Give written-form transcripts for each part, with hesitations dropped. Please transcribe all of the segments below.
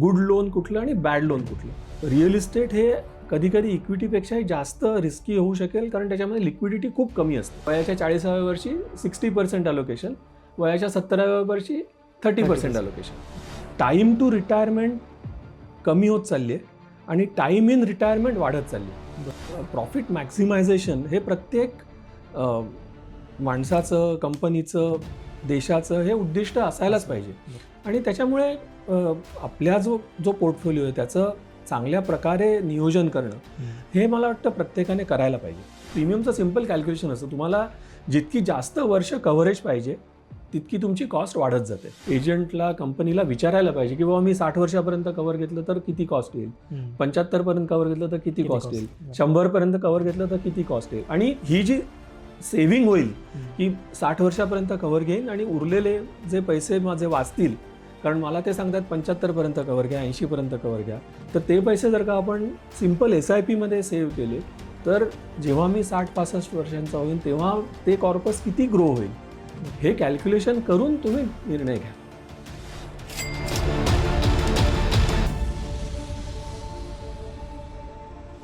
Good loan कुठलं आणि bad loan कुठलं. रिअल इस्टेट हे कधी कधी इक्विटीपेक्षाही जास्त रिस्की होऊ शकेल, कारण त्याच्यामध्ये लिक्विडिटी खूप कमी असते. वयाच्या 40व्या वर्षी 60% अलोकेशन, वयाच्या 70व्या वर्षी 30% अलोकेशन. टाईम टू रिटायरमेंट कमी होत चालली आहे आणि टाईम इन रिटायरमेंट वाढत चालली आहे. प्रॉफिट मॅक्झिमायझेशन हे प्रत्येक माणसाचं, कंपनीचं, देशाचं हे उद्दिष्ट असायलाच पाहिजे. आणि त्याच्यामुळे आपल्या जो पोर्टफोलिओ आहे त्याचं चांगल्या प्रकारे नियोजन करणं हे मला वाटतं प्रत्येकाने करायला पाहिजे. प्रीमियमचं सिम्पल कॅल्क्युलेशन असतं, तुम्हाला जितकी जास्त वर्ष कव्हरेज पाहिजे तितकी तुमची कॉस्ट वाढत जाते. एजंटला, कंपनीला विचारायला पाहिजे की बाबा मी 60 वर्षापर्यंत कव्हर घेतलं तर किती कॉस्ट येईल, 75 पर्यंत कव्हर घेतलं तर किती कॉस्ट येईल, 100 पर्यंत कव्हर घेतलं तर किती कॉस्ट येईल. आणि ही जी सेव्हिंग होईल की 60 वर्षापर्यंत कव्हर घेईन आणि उरलेले जे पैसे माझे वाचतील, कारण मला ते सांगतात 75 पर्यंत कव्हर घ्या, 80 पर्यंत कव्हर घ्या, तर ते पैसे जर का आपण सिम्पल SIP मध्ये सेव्ह केले तर जेव्हा मी 60-65 वर्षांचा होईन तेव्हा ते कॉर्पस किती ग्रो होईल हे कॅल्क्युलेशन करून तुम्ही निर्णय घ्या.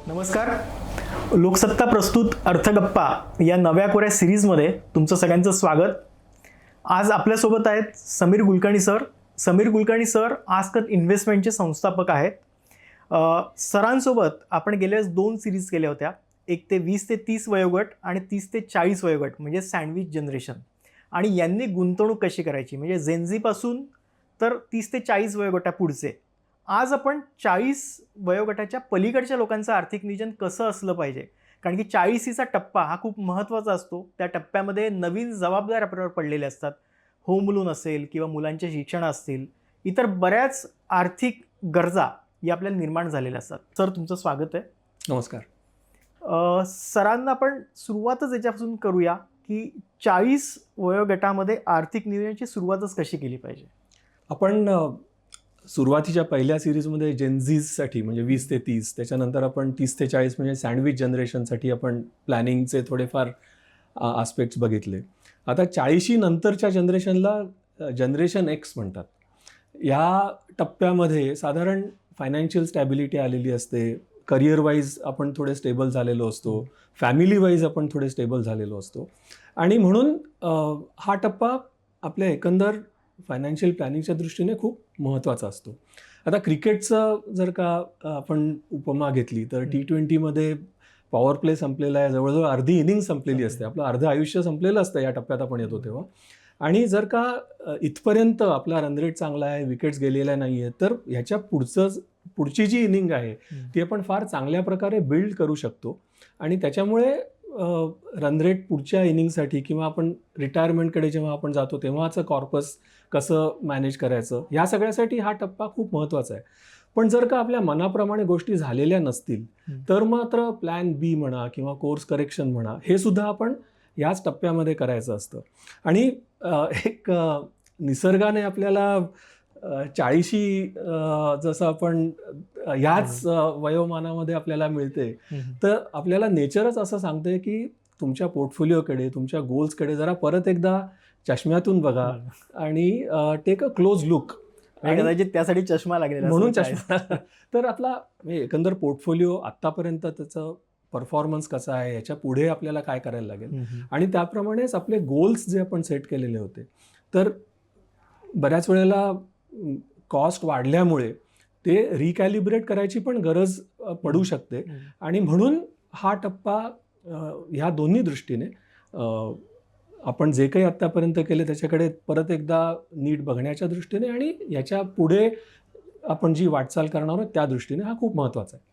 नमस्कार. लोकसत्ता प्रस्तुत अर्थगप्पा या नव्या कोऱ्या सिरीजमध्ये तुमचं सगळ्यांचं स्वागत. आज आपल्यासोबत आहेत Sameer Gulkarni sir. Sameer Gulkarni sir Ask इन्व्हेस्टमेंटचे संस्थापक आहेत. सरांसोबत आपण गेल्या 2 सिरीज केल्या होत्या, एक ते 20 ते 30 वयोगट आणि 30 ते 40 वयोगट म्हणजे सँडविच जनरेशन. आणि यांनी गुंतवणूक कशी करायची म्हणजे जेनझीपासून तर 30 ते 40 वयोगटापुढचे. आज आपण 40 वयोगटाच्या पलीकडच्या लोकांचं आर्थिक नियोजन कसं असलं पाहिजे, कारण की 40चा टप्पा हा खूप महत्त्वाचा असतो. त्या टप्प्यामध्ये नवीन जबाबदाऱ्या आपल्यावर पडलेल्या असतात. होम लोन असेल किंवा मुलांचे शिक्षण असतील, इतर बऱ्याच आर्थिक गरजा या आपल्याला निर्माण झालेल्या असतात. सर, तुमचं स्वागत आहे. नमस्कार. सरांना आपण सुरुवातच याच्यापासून करूया की 40 वयोगटामध्ये आर्थिक नियोजनाची सुरुवातच कशी केली पाहिजे. आपण सुरुवातीच्या पहिल्या सिरीजमध्ये जेनझीसाठी म्हणजे 20 ते 30, त्याच्यानंतर आपण 30 ते 40 म्हणजे सँडविच जनरेशनसाठी आपण प्लॅनिंगचे थोडेफार आस्पेक्ट्स बघितले. आता 40 नंतरच्या जनरेशनला जनरेशन X म्हणतात. या टप्प्यामध्ये साधारण फायनान्शियल स्टॅबिलिटी आलेली असते, करिअर वाईज आपण थोडे स्टेबल झालेलो असतो, फॅमिली वाईज आपण थोडे स्टेबल झालेलो असतो. आणि म्हणून हा टप्पा आपल्या एकंदर फायनान्शियल प्लॅनिंगच्या दृष्टीने खूप महत्त्वाचा असतो. आता क्रिकेटचं जर का आपण उपमा घेतली तर T20मध्ये पॉवर प्ले संपलेला आहे, जवळजवळ अर्धी इनिंग संपलेली असते, आपलं अर्धं आयुष्य संपलेलं असतं या टप्प्यात आपण येतो तेव्हा. आणि जर का इथपर्यंत आपला रन रेट चांगला आहे, विकेट्स गेलेल्या नाही आहेत, तर ह्याच्या पुढची जी इनिंग आहे ती आपण फार चांगल्या प्रकारे बिल्ड करू शकतो. आणि त्याच्यामुळे रन रेट पुढच्या इनिंगसाठी किंवा आपण रिटायरमेंटकडे जेव्हा आपण जातो तेव्हाचं कॉर्पस कसं मॅनेज करायचं, या सगळ्यासाठी हा टप्पा खूप महत्त्वाचा आहे. पण जर का आपल्या मनाप्रमाणे गोष्टी झालेल्या नसतील तर मात्र प्लॅन B म्हणा किंवा कोर्स करेक्शन म्हणा हे सुद्धा आपण याच टप्प्यामध्ये करायचं असतं. आणि एक निसर्गाने आपल्याला 40 जसं आपण ह्याच वयोमानामध्ये आपल्याला मिळते, तर आपल्याला नेचरच असं सांगते की तुमच्या पोर्टफोलिओकडे, तुमच्या गोल्सकडे जरा परत एकदा चष्म्यातून बघा आणि टेक अ क्लोज लुक. कदाचित त्यासाठी चष्मा लागेल म्हणून चष्मा. तर आपला एकंदर पोर्टफोलिओ आत्तापर्यंत त्याचं परफॉर्मन्स कसा आहे, याच्या पुढे आपल्याला काय करायला लागेल आणि त्याप्रमाणेच आपले गोल्स जे आपण सेट केलेले होते, तर बऱ्याच वेळेला कॉस्ट वाढल्यामुळे ते रिकॅलिब्रेट करायची पण गरज पडू शकते. आणि म्हणून हा टप्पा ह्या दोन्ही दृष्टीने आपण जे काही आत्तापर्यंत केले त्याच्याकडे परत एकदा नीट बघण्याच्या दृष्टीने आणि याच्या पुढे आपण जी वाटचाल करणार आहोत त्या दृष्टीने हा खूप महत्त्वाचा आहे.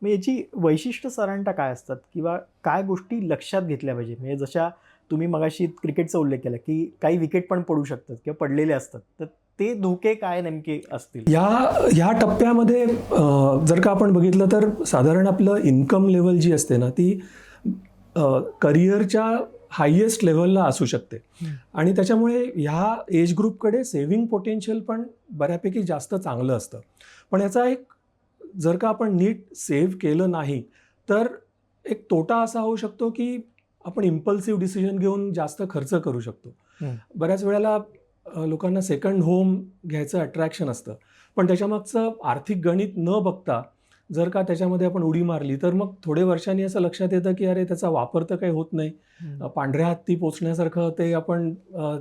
मग याची वैशिष्ट्य साधारणतः काय असतात किंवा काय गोष्टी लक्षात घेतल्या पाहिजे. म्हणजे जशा तुम्ही मगाशी क्रिकेटचा उल्लेख केला की काही विकेट पण पडू शकतात किंवा पडलेले असतात, तर ते धोके काय नेमके असतील ह्या टप्प्यामध्ये. जर का आपण बघितलं तर साधारण आपलं इन्कम लेवल जी असते ना ती करिअरच्या हायेस्ट लेवलला असू शकते. आणि त्याच्यामुळे ह्या एज ग्रुपकडे सेव्हिंग पोटेन्शियल पण बऱ्यापैकी जास्त चांगलं असतं. पण याचा एक जर का आपण नीट सेव्ह केलं नाही तर एक तोटा असा होऊ शकतो की आपण इम्पल्सिव्ह डिसिजन घेऊन जास्त खर्च करू शकतो. बऱ्याच वेळेला लोकांना सेकंड होम घ्यायचं अट्रॅक्शन असतं, पण त्याच्यामागचं आर्थिक गणित न बघता जर का त्याच्यामध्ये आपण उडी मारली तर मग थोडे वर्षांनी असं लक्षात येतं की अरे त्याचा वापर तर काही होत नाही, पांढऱ्या हत्ती पोचण्यासारखं ते आपण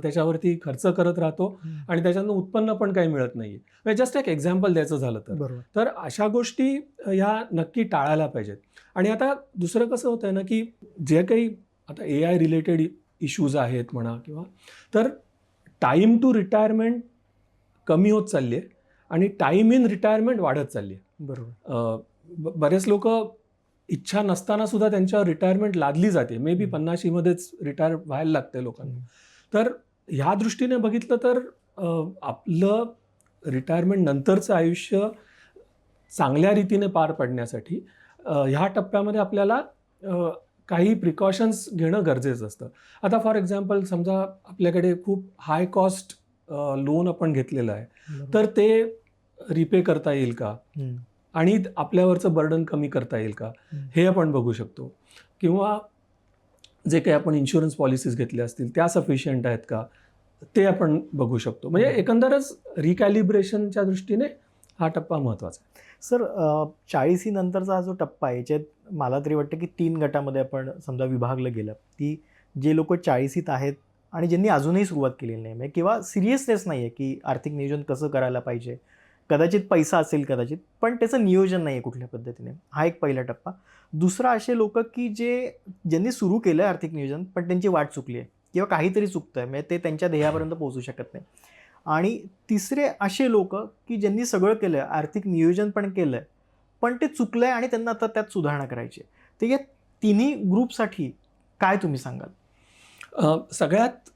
त्याच्यावरती खर्च करत राहतो आणि त्याच्यातनं उत्पन्न पण काही मिळत नाही. जस्ट एक एक्झाम्पल द्यायचं झालं बरोबर. तर अशा गोष्टी ह्या नक्की टाळायला पाहिजेत. आणि आता दुसरं कसं होतं आहे ना की जे काही आता AI रिलेटेड इश्यूज आहेत म्हणा किंवा तर टाईम टू रिटायरमेंट कमी होत चालली आहे आणि टाईम इन रिटायरमेंट वाढत चालली आहे. बरोबर. बरेच लोक इच्छा नसताना सुद्धा त्यांच्यावर रिटायरमेंट लादली जाते. मे बी 50मध्येच रिटायर व्हायला लागते लोकांना. तर ह्या दृष्टीने बघितलं तर आपलं रिटायरमेंट नंतरचं आयुष्य चांगल्या रीतीने पार पाडण्यासाठी ह्या टप्प्यामध्ये आपल्याला काही प्रिकॉशन्स घेणं गरजेचं असतं. आता फॉर एक्झाम्पल समजा आपल्याकडे खूप हाय कॉस्ट लोन आपण घेतलेलं आहे, तर ते रिपे करता येईल का आणि आपल्यावरचं बर्डन कमी करता येईल का हे आपण बघू शकतो. किंवा जे काही आपण इन्शुरन्स पॉलिसीज घेतल्या असतील त्या सफिशियंट आहेत का ते आपण बघू शकतो. म्हणजे एकंदरच रिकॅलिब्रेशनच्या दृष्टीने हा टप्पा महत्त्वाचा आहे. सर 40 नंतरचा हा जो टप्पा आहे याच्यात मला तरी वाटतं की 3 गटामध्ये आपण समजा विभागलं गेलं की जे लोक 40 आहेत आणि ज्यांनी अजूनही सुरुवात केलेली नाही म्हणजे किंवा सिरियसनेस नाही आहे की आर्थिक नियोजन कसं करायला पाहिजे. कदाचित पैसा असेल कदाचित, पण त्याचं नियोजन नाही आहे कुठल्या पद्धतीने. हा एक पहिला टप्पा. दुसरा असे लोक की ज्यांनी सुरू केलं आहे आर्थिक नियोजन पण त्यांची वाट चुकली आहे किंवा काहीतरी चुकतं आहे म्हणजे ते त्यांच्या ध्येयापर्यंत पोहोचू शकत नाही. आणि तिसरे असे लोक की ज्यांनी सगळं केलं आहे, आर्थिक नियोजन पण केलं आहे, पण ते चुकलं आहे आणि त्यांना आता त्यात सुधारणा करायची आहे. तर या तिन्ही ग्रुपसाठी काय तुम्ही सांगाल? सगळ्यात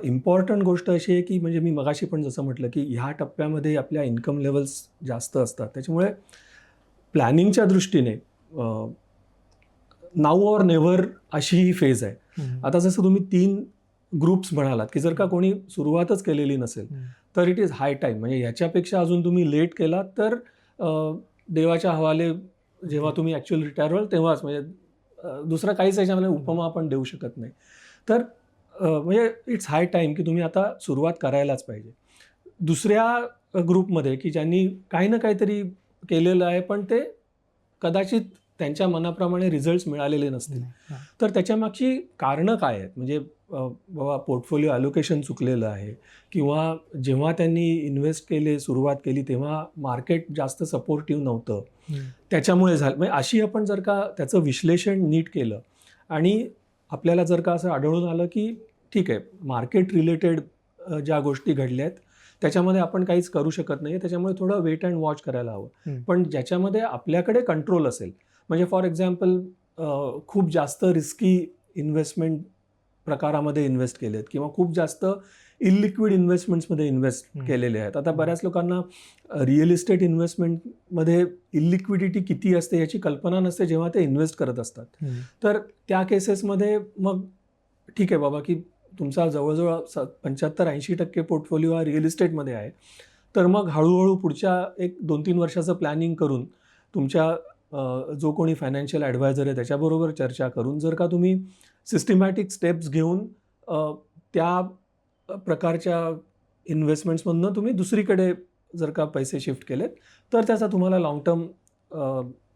इम्पॉर्टंट गोष्ट अशी आहे की म्हणजे मी मगाशी पण जसं म्हटलं की ह्या टप्प्यामध्ये आपल्या इन्कम लेवल्स जास्त असतात. त्याच्यामुळे प्लॅनिंगच्या दृष्टीने नाऊ ऑर नेव्हर अशी ही फेज आहे. आता जसं तुम्ही 3 ग्रुप्स म्हणालात की जर का कोणी सुरुवातच केलेली नसेल तर इट इज हाय टाईम. म्हणजे ह्याच्यापेक्षा अजून तुम्ही लेट केलात तर देवाच्या हवाले जेव्हा तुम्ही ॲक्च्युअल रिटायर व्हाल तेव्हाच. म्हणजे दुसरं काहीच याच्यामध्ये उपमा आपण देऊ शकत नाही. तर म्हणजे इट्स हाय टाईम की तुम्ही आता सुरुवात करायलाच पाहिजे. दुसऱ्या ग्रुपमध्ये की ज्यांनी काही ना काहीतरी केलेलं आहे पण ते कदाचित त्यांच्या मनाप्रमाणे रिझल्ट्स मिळालेले नसतील, तर त्याच्यामागची कारणं काय आहेत. म्हणजे बाबा पोर्टफोलिओ ॲलोकेशन चुकलेलं आहे किंवा जेव्हा त्यांनी इन्व्हेस्ट केले सुरुवात केली तेव्हा मार्केट जास्त सपोर्टिव्ह नव्हतं, त्याच्यामुळे झालं. म्हणजे अशी आपण जर का त्याचं विश्लेषण नीट केलं आणि आपल्याला जर का असं आढळून आलं की ठीक आहे मार्केट रिलेटेड ज्या गोष्टी घडल्या आहेत त्याच्यामध्ये आपण काहीच करू शकत नाही, त्याच्यामुळे थोडं वेट अँड वॉच करायला हवं. पण ज्याच्यामध्ये आपल्याकडे कंट्रोल असेल, म्हणजे फॉर एक्झाम्पल खूप जास्त रिस्की इन्व्हेस्टमेंट प्रकारामध्ये इन्व्हेस्ट केलेत किंवा खूप जास्त इलिक्विड इन्व्हेस्टमेंट्समध्ये इन्व्हेस्ट केलेले आहेत. आता बऱ्याच लोकांना रिअल इस्टेट इन्व्हेस्टमेंटमध्ये इलिक्विडिटी किती असते याची कल्पना नसते जेव्हा ते इन्व्हेस्ट करत असतात. तर त्या केसेसमध्ये मग ठीक आहे बाबा की तुमचा जवळजवळ 75-80% पोर्टफोलिओ हा रिअल इस्टेटमध्ये आहे, तर मग हळूहळू पुढच्या 1-2-3 वर्षाचं प्लॅनिंग करून तुमच्या जो कोणी फायनान्शियल ॲडवायझर आहे त्याच्याबरोबर चर्चा करून जर का तुम्ही सिस्टमॅटिक स्टेप्स घेऊन त्या प्रकारच्या इन्व्हेस्टमेंट्समधनं तुम्ही दुसरीकडे जर का पैसे शिफ्ट केलेत तर त्याचा तुम्हाला लाँग टर्म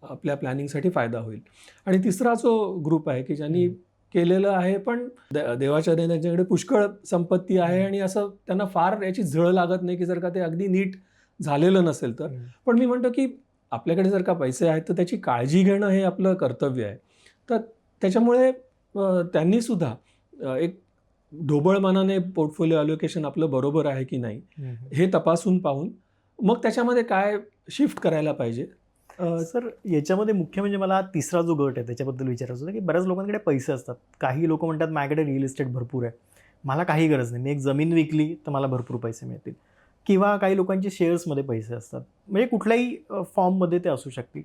आपल्या प्लॅनिंगसाठी फायदा होईल. आणि तिसरा जो ग्रुप आहे की ज्यांनी केलेलं आहे पण देवाच्या त्यांच्याकडे पुष्कळ संपत्ती आहे आणि असं त्यांना फार याची झळ लागत नाही की जर का ते अगदी नीट झालेलं नसेल तर. पण मी म्हणतो की आपल्याकडे जर का पैसे आहेत तर त्याची काळजी घेणं हे आपलं कर्तव्य आहे. तर त्याच्यामुळे त्यांनी सुद्धा एक ढोबळ मनाने पोर्टफोलिओ ॲलोकेशन आपलं बरोबर आहे की नाही हे तपासून पाहून मग त्याच्यामध्ये काय शिफ्ट करायला पाहिजे. सर याच्यामध्ये मुख्य म्हणजे मला तिसरा जो गट आहे त्याच्याबद्दल विचारायचं होतं की बऱ्याच लोकांकडे पैसे असतात. काही लोक म्हणतात माझ्याकडे रिअल इस्टेट भरपूर आहे, मला काही गरज नाही, मी एक जमीन विकली तर मला भरपूर पैसे मिळतील. किंवा काही लोकांचे शेअर्समध्ये पैसे असतात, म्हणजे कुठल्याही फॉर्ममध्ये ते असू शकतील.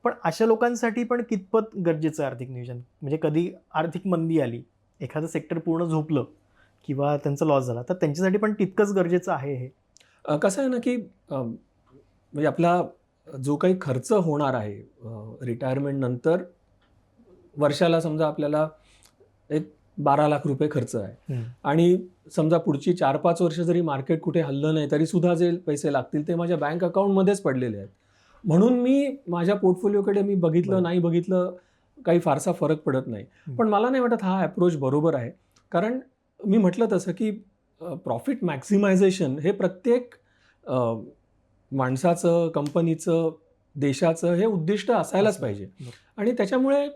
पण अशा लोकांसाठी पण कितपत गरजेचं आहे आर्थिक नियोजन? म्हणजे कधी आर्थिक मंदी आली, एखादं सेक्टर पूर्ण झोपलं किंवा त्यांचा लॉस झाला तर त्यांच्यासाठी पण तितकंच गरजेचं आहे हे? कसं आहे ना की म्हणजे आपला जो काही खर्च होणार आहे रिटायरमेंट नंतर वर्षाला समजा आपल्याला एक 12 लाख रुपये खर्च आहे आणि समजा पुढची 4-5 वर्ष जरी मार्केट कुठे हल्लं नाही तरी सुद्धा जे पैसे लागतील ते माझ्या बँक अकाउंटमध्येच पडलेले आहेत. म्हणून मी माझ्या पोर्टफोलिओकडे मी बघितलं नाही बघितलं काही फारसा फरक पडत नाही. पण मला नाही वाटत हा अप्रोच बरोबर आहे. कारण मी म्हटलं तसं की प्रॉफिट मॅक्सिमायझेशन हे प्रत्येक माणसाचं, कंपनीचं, देशाचं हे उद्दिष्ट असायलाच पाहिजे. आणि त्याच्यामुळे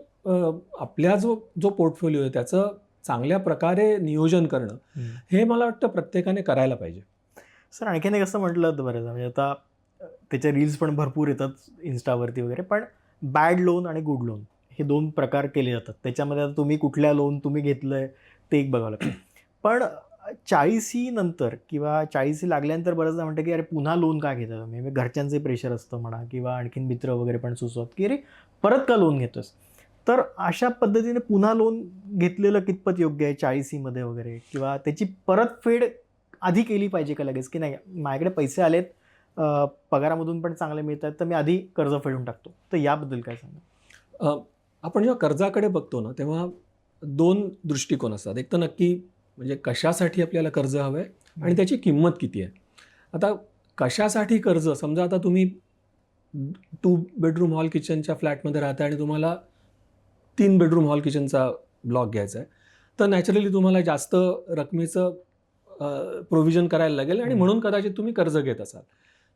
आपल्या जो पोर्टफोलिओ आहे त्याचं चांगल्या प्रकारे नियोजन करणं हे मला वाटतं प्रत्येकाने करायला पाहिजे. सर आणखीन एक असं म्हटलं होतं बरं, म्हणजे आता त्याचे रील्स पण भरपूर येतात इन्स्टावरती वगैरे, पण बॅड लोन आणि गुड लोन हे 2 प्रकार केले जातात. त्याच्यामध्ये आता तुम्ही कुठल्या लोन तुम्ही घेतलंय ते एक बघावं लागतं. पण 40 नंतर किंवा 40 लागल्यानंतर बऱ्याचदा म्हणतं की अरे पुन्हा लोन का घेता तुम्ही, म्हणजे घरच्यांचे प्रेशर असतं म्हणा किंवा आणखीन मित्र वगैरे पण सुचवत की अरे परत का लोन घेतोस. तर अशा पद्धतीने पुन्हा लोन घेतलेलं कितपत योग्य आहे 40मध्ये वगैरे, किंवा त्याची परतफेड आधी केली पाहिजे का लगेच, की नाही माझ्याकडे पैसे आलेत, पगारामधून पण चांगले मिळतात तर मी आधी कर्ज फेडून टाकतो. तर याबद्दल काय सांगा. आपण जेव्हा कर्जाकडे बघतो ना तेव्हा 2 दृष्टिकोन असतात. एक तर नक्की म्हणजे कशासाठी आपल्याला कर्ज हवं आहे आणि त्याची किंमत किती आहे. आता कशासाठी कर्ज, समजा आता तुम्ही 2 बेडरूम हॉल किचनच्या फ्लॅटमध्ये राहता आणि तुम्हाला 3 बेडरूम हॉल किचनचा ब्लॉक घ्यायचा आहे, तर नॅचरली तुम्हाला जास्त रकमेचं प्रोव्हिजन करायला लागेल आणि म्हणून कदाचित तुम्ही कर्ज घेत असाल.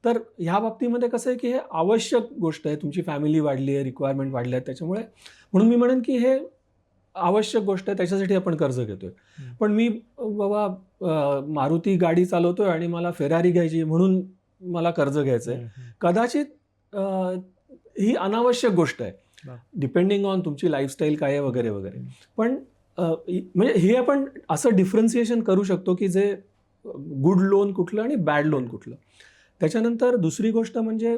तर ह्या बाबतीमध्ये कसं आहे की हे आवश्यक गोष्ट आहे, तुमची फॅमिली वाढली आहे, रिक्वायरमेंट वाढल्या आहेत, त्याच्यामुळे म्हणून मी म्हणेन की हे आवश्यक गोष्ट आहे, त्याच्यासाठी आपण कर्ज घेतोय. पण मी बाबा मारुती गाडी चालवतोय आणि मला फेरारी घ्यायची म्हणून मला कर्ज घ्यायचं आहे, कदाचित ही अनावश्यक गोष्ट आहे, डिपेंडिंग ऑन तुमची लाईफस्टाईल काय आहे वगैरे वगैरे. पण म्हणजे हे आपण असं डिफरन्सिएशन करू शकतो की जे गुड लोन कुठलं आणि बॅड लोन कुठलं. त्याच्यानंतर दुसरी गोष्ट म्हणजे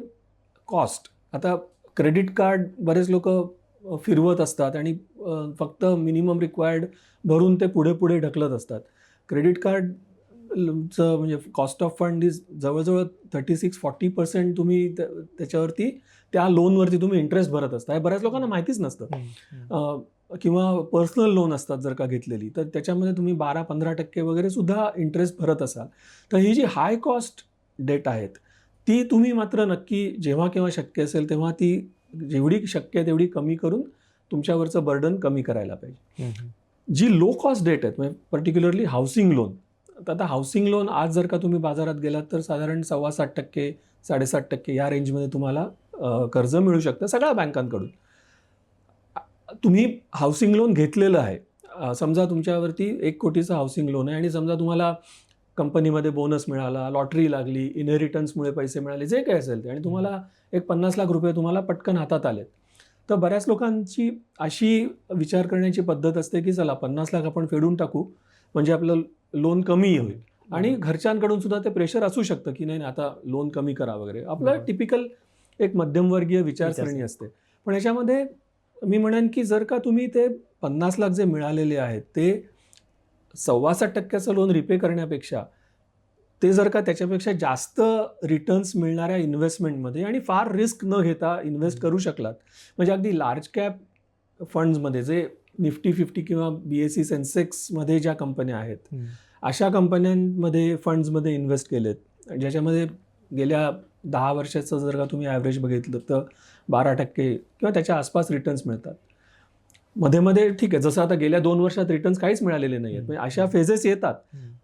कॉस्ट. आता क्रेडिट कार्ड बरेच लोक फिरवत असतात आणि फक्त मिनिमम रिक्वायर्ड भरून ते पुढे पुढे ढकलत असतात. क्रेडिट कार्डचं म्हणजे कॉस्ट ऑफ फंड इज जवळजवळ 36-40% तुम्ही त्याच्यावरती त्या लोनवरती तुम्ही इंटरेस्ट भरत असता. हे बऱ्याच लोकांना माहितीच नसतं. किंवा पर्सनल लोन असतात जर का घेतलेली, तर त्याच्यामध्ये तुम्ही 12-15% वगैरे सुद्धा इंटरेस्ट भरत असाल. तर ही जी हाय कॉस्ट डेट आहेत ती तुम्ही मात्र नक्की जेव्हा केव्हा शक्य असेल तेव्हा ती जेवढी शक्य आहे तेवढी कमी करून तुमच्यावरचं बर्डन कमी करायला पाहिजे. जी लो कॉस्ट डेट आहेत म्हणजे पर्टिक्युलरली हाऊसिंग लोन. तर आता हाऊसिंग लोन आज जर का तुम्ही बाजारात गेलात तर साधारण 7.25%, 7.5% या रेंजमध्ये तुम्हाला कर्ज मिळू शकतं सगळ्या बँकांकडून. तुम्ही हाऊसिंग लोन घेतलेलं आहे, समजा तुमच्यावरती 1 कोटीचं हाऊसिंग लोन आहे आणि समजा तुम्हाला कंपनीमध्ये बोनस मिळाला, लॉटरी लागली, इनहेरिटन्समुळे पैसे मिळाले, जे काही असेल ते, आणि तुम्हाला एक 50 लाख रुपये तुम्हाला पटकन हातात आलेत, तर बऱ्याच लोकांची अशी विचार करण्याची पद्धत असते की चला 50 लाख आपण फेडून टाकू म्हणजे आपलं लोन कमी होईल. आणि घरच्यांकडून सुद्धा ते प्रेशर असू शकतं की नाही आता लोन कमी करा वगैरे. आपलं टिपिकल एक मध्यमवर्गीय विचारसरणी असते. पण याच्यामध्ये मी म्हणेन की जर का तुम्ही ते 50 लाख जे मिळालेले आहेत ते 7.25% लोन रिपे करण्यापेक्षा ते जर का त्याच्यापेक्षा जास्त रिटर्न्स मिळणाऱ्या इन्व्हेस्टमेंटमध्ये आणि फार रिस्क न घेता इन्व्हेस्ट करू शकलात, म्हणजे अगदी लार्ज कॅप फंड्समध्ये जे निफ्टी 50 किंवा BSE सेन्सेक्समध्ये ज्या कंपन्या आहेत अशा कंपन्यांमध्ये फंड्समध्ये इन्व्हेस्ट केलेत, ज्याच्यामध्ये गेल्या 10 वर्षाचं जर का तुम्ही ॲव्हरेज बघितलं तर 12% किंवा त्याच्या आसपास रिटर्न्स मिळतात. मध्ये मध्ये ठीक आहे, जसं आता गेल्या 2 वर्षात रिटर्न्स काहीच मिळालेले नाही आहेत, म्हणजे अशा फेजेस येतात,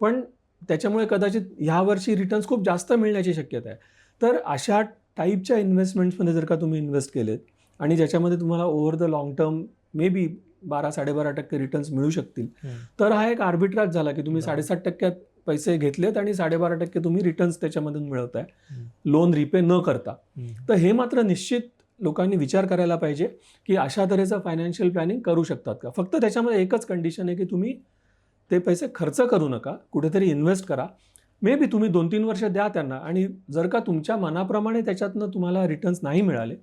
पण त्याच्यामुळे कदाचित ह्या वर्षी रिटर्न्स खूप जास्त मिळण्याची शक्यता आहे. तर अशा टाईपच्या इन्व्हेस्टमेंट्समध्ये जर का तुम्ही इन्व्हेस्ट केलेत आणि ज्याच्यामध्ये तुम्हाला over the long term may be 12-12.5% returns मिळू शकतील, तर हा एक आर्बिट्राज झाला की तुम्ही 7.5% पैसे घेतलेत आणि 12.5% तुम्ही रिटर्न्स त्याच्यामधून मिळवताय लोन रिपे न करता. तर हे मात्र निश्चित लोकांनी विचार करायला पाहिजे की अशा तऱ्हेचं फायनान्शियल प्लॅनिंग करू शकतात का. फक्त त्याच्यामध्ये एकच कंडिशन आहे की तुम्ही ते पैसे खर्च करू नका, कुठेतरी इन्व्हेस्ट करा. मे बी तुम्ही 2-3 वर्ष द्या त्यांना, आणि जर का तुमच्या मनाप्रमाणे त्याच्यातनं तुम्हाला रिटर्न्स नाही मिळाले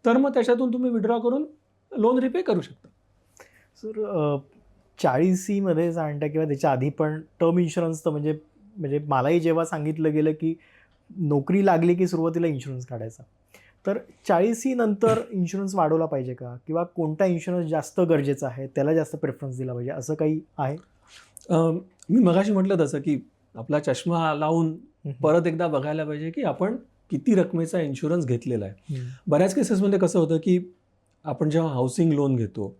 तर मग त्याच्यातून तुम्ही विड्रॉ करून लोन रिपे करू शकता. सर 40मध्ये सांगता किंवा त्याच्या आधी पण टर्म इन्शुरन्स तर म्हणजे मलाही जेव्हा सांगितलं गेलं की नोकरी लागली की सुरुवातीला इन्शुरन्स काढायचा, तर 40 नंतर इन्शुरन्स वाढवला पाहिजे का, किंवा कोणता इन्शुरन्स जास्त गरजेचा आहे त्याला जास्त प्रेफरन्स दिला पाहिजे, असं काही आहे? मी मगाशी म्हटलं तसं की आपला चष्मा लावून परत एकदा बघायला पाहिजे की आपण किती रकमेचा इन्शुरन्स घेतलेला आहे. बऱ्याच केसेसमध्ये कसं होतं की आपण जेव्हा हाऊसिंग लोन घेतो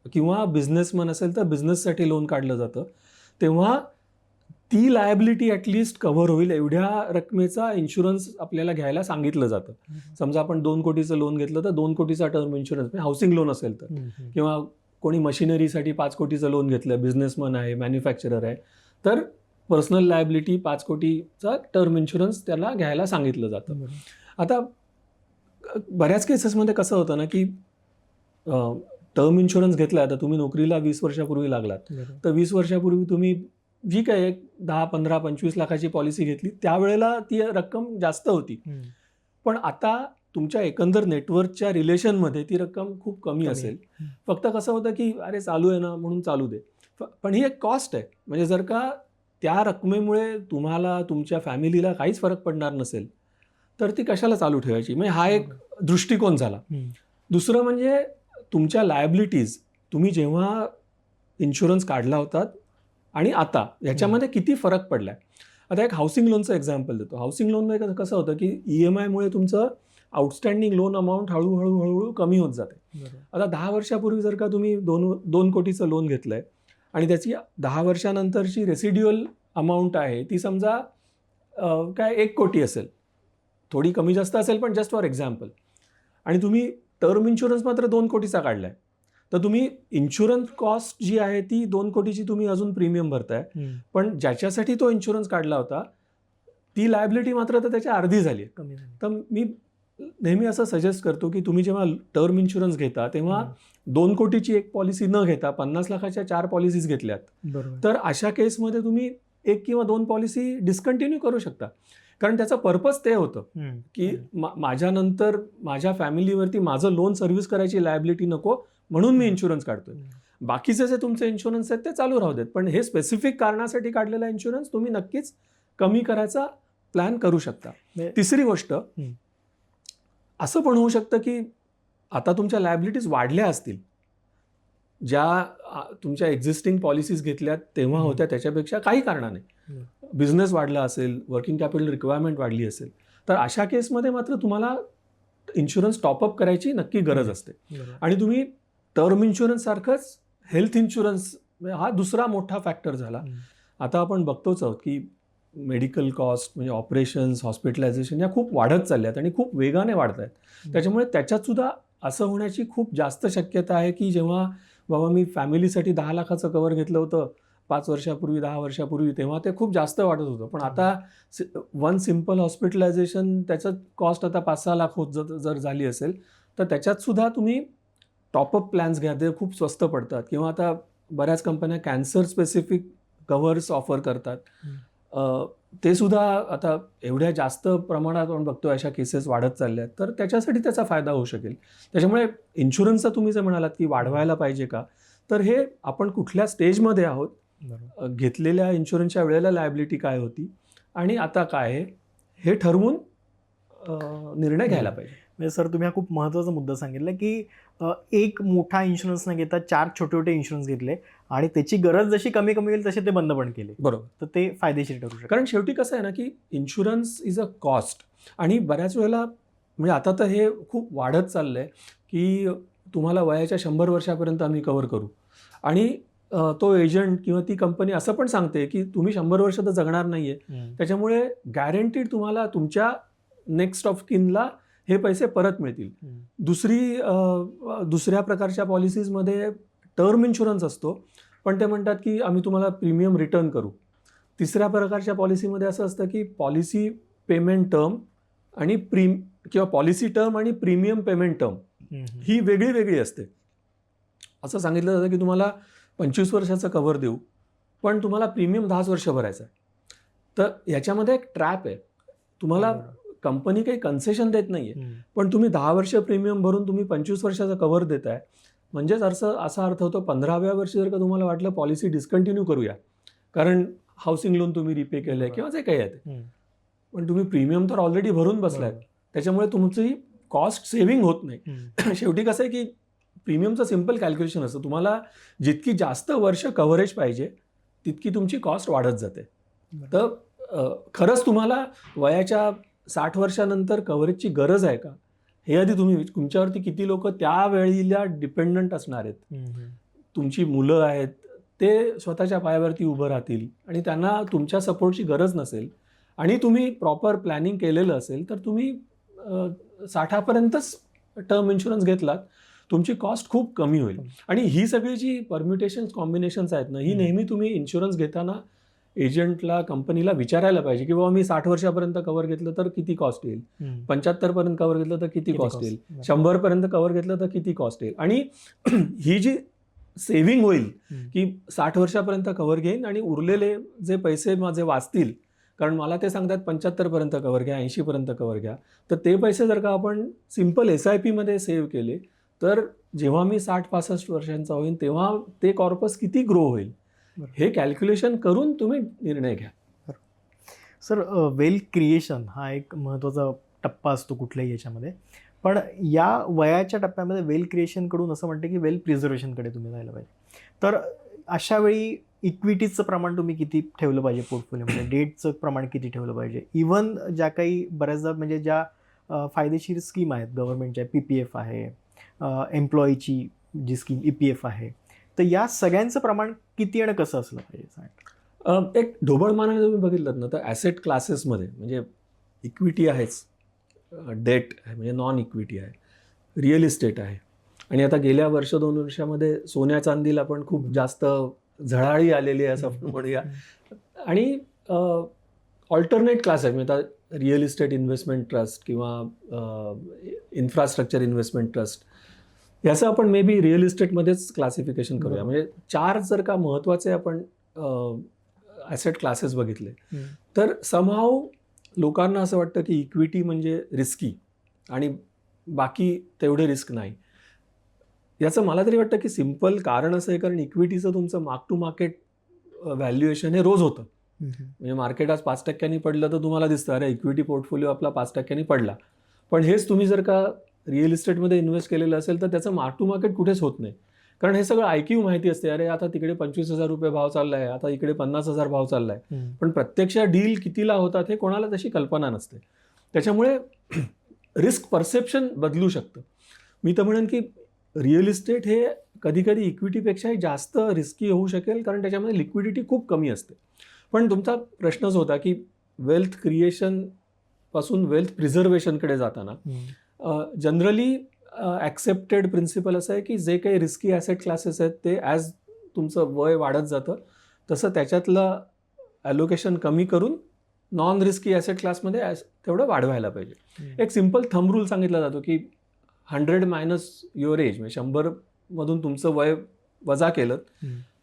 किंवा बिझनेसमन असेल तर बिझनेससाठी लोन काढलं जातं, तेव्हा ती लायबिलिटी ॲटलिस्ट कव्हर होईल एवढ्या रकमेचा इन्शुरन्स आपल्याला घ्यायला सांगितलं जातं. समजा आपण 2 कोटीचं लोन घेतलं तर 2 कोटीचा टर्म इन्शुरन्स, हाऊसिंग लोन असेल तर, किंवा कोणी मशिनरीसाठी 5 कोटीचं लोन घेतलं, बिझनेसमन आहे, मॅन्युफॅक्चरर आहे, तर पर्सनल लायबिलिटी 5 कोटीचा टर्म इन्शुरन्स त्याला घ्यायला सांगितलं जातं. आता बऱ्याच केसेसमध्ये कसं होतं ना की टर्म इन्शुरन्स घेतला, आता तुम्ही नोकरीला 20 वर्षापूर्वी लागलात, तर 20 वर्षापूर्वी तुम्ही जी काय एक 10, 15, 25 लाखाची पॉलिसी घेतली त्यावेळेला ती रक्कम जास्त होती, पण आता तुमच्या एकंदर नेटवर्कच्या रिलेशनमध्ये ती रक्कम खूप कमी असेल. फक्त कसं होतं की अरे चालू आहे ना म्हणून चालू दे, पण ही एक कॉस्ट आहे. म्हणजे जर का त्या रकमेमुळे तुम्हाला तुमच्या फॅमिलीला काहीच फरक पडणार नसेल तर ती कशाला चालू ठेवायची. म्हणजे हा एक दृष्टिकोन झाला. दुसरं म्हणजे तुमच्या लायबिलिटीज तुम्ही जेव्हा इन्शुरन्स काढला होतात आणि आता याच्यामध्ये किती फरक पडला आहे. आता एक हाऊसिंग लोनचं एक्झाम्पल देतो. हाऊसिंग लोनमध्ये कसं होतं की EMIमुळे तुमचं आउटस्टँडिंग लोन अमाऊंट हळूहळू कमी होत जाते. आता 10 वर्षापूर्वी जर का तुम्ही 2 कोटीचं लोन घेतलं आहे आणि त्याची 10 वर्षानंतरची रेसिड्युअल अमाऊंट आहे ती समजा काय 1 कोटी असेल, थोडी कमी जास्त असेल पण जस्ट फॉर एक्झाम्पल, आणि तुम्ही टर्म इन्शुरन्स मात्र 2 कोटीचा काढला आहे, तर तुम्ही इन्शुरन्स कॉस्ट जी आहे ती 2 कोटीची तुम्ही अजून प्रीमियम भरताय, पण ज्याच्यासाठी तो इन्शुरन्स काढला होता ती लायबिलिटी मात्र तर त्याच्या अर्धी झाली आहे, कमी झाली. तर मी नेहमी असं सजेस्ट करतो की तुम्ही जेव्हा टर्म इन्शुरन्स घेता तेव्हा 2 कोटीची एक पॉलिसी न घेता 50 लाखाच्या 4 पॉलिसीज घेतल्यात, तर अशा केसमध्ये तुम्ही 1 किंवा 2 पॉलिसी डिस्कंटिन्यू करू शकता. कारण त्याचं पर्पज ते होतं की माझ्यानंतर माझ्या फॅमिलीवरती माझं लोन सर्व्हिस करायची लायबिलिटी नको म्हणून मी इन्शुरन्स काढतोय. बाकीचे जे तुमचे इन्शुरन्स आहेत ते चालू राहू देत, पण हे स्पेसिफिक कारणासाठी काढलेला इन्शुरन्स तुम्ही नक्कीच कमी करायचा प्लॅन करू शकता. तिसरी गोष्ट, असं पण होऊ शकतं की आता तुमच्या लायबिलिटीज वाढल्या असतील, ज्या तुमच्या एक्झिस्टिंग पॉलिसीज घेतल्यात तेव्हा होत्या त्याच्यापेक्षा काही कारणाने बिझनेस वाढला असेल, वर्किंग कॅपिटल रिक्वायरमेंट वाढली असेल, तर अशा केसमध्ये मात्र तुम्हाला इन्शुरन्स टॉपअप करायची नक्की गरज असते. आणि तुम्ही टर्म इन्शुरन्स सारखंच हेल्थ इन्शुरन्स हा दुसरा मोठा फॅक्टर झाला. आता आपण बघतोच आहोत की मेडिकल कॉस्ट म्हणजे ऑपरेशन्स, हॉस्पिटलायझेशन या खूप वाढत चालल्यात आणि खूप वेगाने वाढत आहेत. त्याच्यामुळे त्याच्यात सुद्धा असं होण्याची खूप जास्त शक्यता आहे की जेव्हा बाबा मी फॅमिलीसाठी 10 लाखाचं कवर घेतलं होतं 5 वर्षापूर्वी 10 वर्षापूर्वी, तेव्हा ते खूप जास्त वाटत होतं, पण आता 1 सिम्पल हॉस्पिटलायझेशन त्याचं कॉस्ट आता 5-6 लाख होत जर झाली असेल तर त्याच्यात सुद्धा तुम्ही टॉपअप प्लॅन्स घ्या, ते खूप स्वस्त पडतात. किंवा आता बऱ्याच कंपन्या कॅन्सर स्पेसिफिक कव्हर्स ऑफर करतात, ते सुद्धा आता एवढ्या जास्त प्रमाणात आपण बघतो अशा केसेस वाढत चालल्या आहेत, तर त्याच्यासाठी त्याचा फायदा होऊ शकेल. त्याच्यामुळे इन्शुरन्सचं तुम्ही जे म्हणालात की वाढवायला पाहिजे का, तर हे आपण कुठल्या स्टेजमध्ये आहोत, घेतलेल्या इन्शुरन्सच्या वेळेला लायबिलिटी काय होती आणि आता काय आहे हे ठरवून निर्णय घ्यायला पाहिजे. म्हणजे सर तुम्ही हा खूप महत्त्वाचा मुद्दा सांगितला की एक मोठा इन्शुरन्स न घेता 4 छोटे इन्शुरन्स घेतले आणि त्याची गरज जशी कमी होईल तसे ते बंद पण केले. बरोबर. तर ते फायदेशीर ठरू शकतं. कारण शेवटी कसं आहे ना की इन्शुरन्स इज अ कॉस्ट, आणि बऱ्याच वेळेला म्हणजे आता तर हे खूप वाढत चाललं आहे की तुम्हाला वयाच्या 100 वर्षापर्यंत आम्ही कव्हर करू, आणि तो एजंट किंवा ती कंपनी असं पण सांगते की तुम्ही 100 वर्ष तर जगणार नाही आहे, त्याच्यामुळे गॅरंटीड तुम्हाला तुमच्या नेक्स्ट ऑफ किनला हे पैसे परत मिळतील. दुसऱ्या प्रकारच्या पॉलिसीजमध्ये टर्म इन्शुरन्स असतो, पण ते म्हणतात की आम्ही तुम्हाला प्रीमियम रिटर्न करू. तिसऱ्या प्रकारच्या पॉलिसीमध्ये असं असतं की पॉलिसी पेमेंट टर्म आणि किंवा पॉलिसी टर्म आणि प्रीमियम पेमेंट टर्म ही वेगळी असते. असं सांगितलं जातं की तुम्हाला 25 वर्षाचं कव्हर देऊ, पण तुम्हाला प्रीमियम 10 वर्ष भरायचं आहे. तर याच्यामध्ये एक ट्रॅप आहे. तुम्हाला कंपनी काही कन्सेशन देत नाही आहे, पण तुम्ही 10 वर्ष प्रीमियम भरून तुम्ही 25 वर्षाचा कव्हर देत आहे, म्हणजेच असा अर्थ होतो 15व्या वर्षी जर का तुम्हाला वाटलं पॉलिसी डिस्कंटिन्यू करूया, कारण हाऊसिंग लोन तुम्ही रिपे केलं आहे किंवा जे काही आहे ते, पण तुम्ही प्रीमियम तर ऑलरेडी भरून बसलाय, त्याच्यामुळे तुमची कॉस्ट सेव्हिंग होत नाही. शेवटी कसं आहे की प्रीमियमचं सिम्पल कॅल्क्युलेशन असतं, तुम्हाला जितकी जास्त वर्ष कव्हरेज पाहिजे तितकी तुमची कॉस्ट वाढत जाते. तर खरंच तुम्हाला वयाच्या 60 वर्षानंतर कव्हरेजची गरज आहे का, हे आधी तुम्ही तुमच्यावरती किती लोक त्यावेळीला डिपेंडंट असणार आहेत, तुमची मुलं आहेत ते स्वतःच्या पायावरती उभं राहतील आणि त्यांना तुमच्या सपोर्टची गरज नसेल आणि तुम्ही प्रॉपर प्लॅनिंग केलेलं असेल तर तुम्ही 60पर्यंतच टर्म इन्शुरन्स घेतलात, तुमची कॉस्ट खूप कमी होईल. आणि ही सगळी जी परम्युटेशन्स कॉम्बिनेशन्स आहेत ना, ही नेहमी तुम्ही इन्शुरन्स घेताना एजंटला कंपनीला विचारायला पाहिजे की बाबा मी 60 वर्षापर्यंत कव्हर घेतलं तर किती कॉस्ट येईल, 75 पर्यंत कव्हर घेतलं तर किती कॉस्ट येईल, 100 पर्यंत कव्हर घेतलं तर किती कॉस्ट येईल. आणि ही जी सेव्हिंग होईल की 60 वर्षापर्यंत कव्हर घेईन आणि उरलेले जे पैसे माझे वाचतील, कारण मला ते सांगतात 75 पर्यंत कव्हर घ्या, 80 पर्यंत कव्हर घ्या, तर ते पैसे जर का आपण सिम्पल SIP मध्ये सेव्ह केले तर जेव्हा मी 60-65 वर्षांचा होईन तेव्हा ते कॉर्पस किती ग्रो होईल हे कॅल्क्युलेशन करून तुम्ही निर्णय घ्या. सर, वेल्थ क्रिएशन हा एक महत्त्वाचा टप्पा असतो कुठल्याही याच्यामध्ये, पण या वयाच्या टप्प्यामध्ये वेल्थ क्रिएशनकडून असं म्हणते की वेल्थ प्रिझर्वेशनकडे तुम्ही जायला पाहिजे. तर अशा वेळी इक्विटीजचं प्रमाण तुम्ही किती ठेवलं पाहिजे पोर्टफोलिओमध्ये, डेटचं प्रमाण किती ठेवलं पाहिजे, इव्हन ज्या काही बऱ्याचदा म्हणजे ज्या फायदेशीर स्कीम आहेत गव्हर्नमेंटच्या, PPF आहे, एम्प्लॉईची जी स्कीम EPF आहे, तर या सगळ्यांचं प्रमाण किती आणि कसं असलं पाहिजे? एक ढोबळमानाने तुम्ही बघितलं ना तर ॲसेट क्लासेसमध्ये म्हणजे इक्विटी आहेच, डेट आहे म्हणजे नॉन इक्विटी आहे, रिअल इस्टेट आहे आणि आता गेल्या 1-2 वर्षामध्ये सोन्या चांदीला पण खूप जास्त झळाळी आलेली आहे असं आपण म्हणूया. आणि ऑल्टरनेट क्लास आहे म्हणजे आता रिअल इस्टेट इन्व्हेस्टमेंट ट्रस्ट किंवा इन्फ्रास्ट्रक्चर इन्व्हेस्टमेंट ट्रस्ट, याचं आपण मे बी रिअल इस्टेटमध्येच क्लासिफिकेशन करूया. म्हणजे 4 जर का महत्त्वाचे आपण ॲसेट क्लासेस बघितले तर समहाव लोकांना असं वाटतं की इक्विटी म्हणजे रिस्की आणि बाकी तेवढे रिस्क नाही. याचं मला तरी वाटतं की सिम्पल कारण असं आहे कारण इक्विटीचं तुमचं मार्क टू मार्केट व्हॅल्युएशन हे रोज होतं. म्हणजे मार्केट आज 5% पडलं तर तुम्हाला दिसतं अरे इक्विटी पोर्टफोलिओ आपला 5% पडला, पण हेच तुम्ही जर का रिअल इस्टेटमध्ये इन्व्हेस्ट केलेलं असेल तर त्याचं मार्क टू मार्केट कुठेच होत नाही, कारण हे सगळं IQ माहिती असते. अरे आता तिकडे 25,000 रुपये भाव चालला आहे, आता इकडे 50,000 भाव चालला आहे, पण प्रत्यक्ष डील कितीला होतात हे कोणाला तशी कल्पना नसते. त्याच्यामुळे रिस्क परसेप्शन बदलू शकतं. मी तर म्हणेन की रिअल इस्टेट हे कधीकधी इक्विटीपेक्षाही जास्त रिस्की होऊ शकेल कारण त्याच्यामध्ये लिक्विडिटी खूप कमी असते. पण तुमचा प्रश्नच होता की वेल्थ क्रिएशनपासून वेल्थ प्रिझर्वेशनकडे जाताना जनरली ॲक्सेप्टेड प्रिन्सिपल असं आहे की जे काही रिस्की ॲसेट क्लासेस आहेत ते ॲज तुमचं वय वाढत जातं तसं त्याच्यातलं ॲलोकेशन कमी करून नॉन रिस्की ॲसेट क्लासमध्ये तेवढं वाढवायला पाहिजे. एक सिम्पल थंब रूल सांगितला जातो की 100 मायनस युअर एज, म्हणजे 100मधून तुमचं वय वजा केलं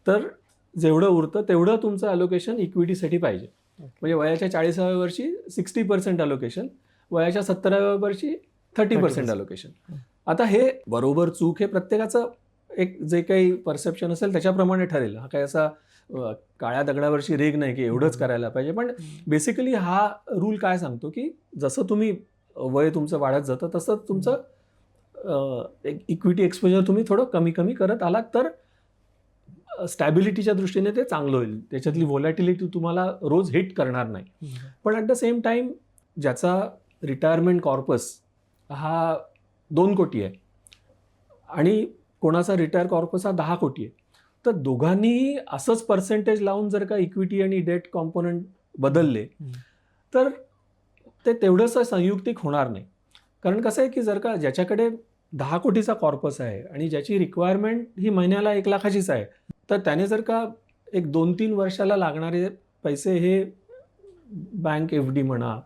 तर जेवढं उरतं तेवढं तुमचं ॲलोकेशन इक्विटीसाठी पाहिजे. म्हणजे वयाच्या 40व्या वर्षी 60% ॲलोकेशन, वयाच्या 70व्या वर्षी 30% ॲलोकेशन. आता हे बरोबर चूक हे प्रत्येकाचं एक जे काही परसेप्शन असेल त्याच्याप्रमाणे ठरेल. हा काही असा काळ्या दगडावरची रेग नाही की एवढंच करायला पाहिजे, पण बेसिकली हा रूल काय सांगतो की जसं तुम्ही वय तुमचं वाढत जातं तसं तुमचं इक्विटी एक्सपोजर तुम्ही थोडं कमी कमी करत आलात तर स्टॅबिलिटीच्या दृष्टीने ते चांगलं होईल. त्याच्यातली व्होलॅटिलिटी तुम्हाला रोज हिट करणार नाही. पण ॲट द सेम टाईम ज्याचा रिटायरमेंट कॉर्पस हा 2 कोटी आहे आणि कोणाचा रिटायर कॉर्पस हा 10 कोटी आहे, तर दोघांनीही असंच पर्सेंटेज लावून जर का इक्विटी आणि डेट कॉम्पोनंट बदलले तर ते तेवढंसं संयुक्तिक होणार नाही. कारण कसं आहे की जर का ज्याच्याकडे 10 कोटीचा कॉर्पस आहे आणि ज्याची रिक्वायरमेंट ही महिन्याला 1 लाखाचीच आहे, तर त्याने जर का एक 2-3 वर्षाला लागणारे पैसे हे बँक FD म्हणा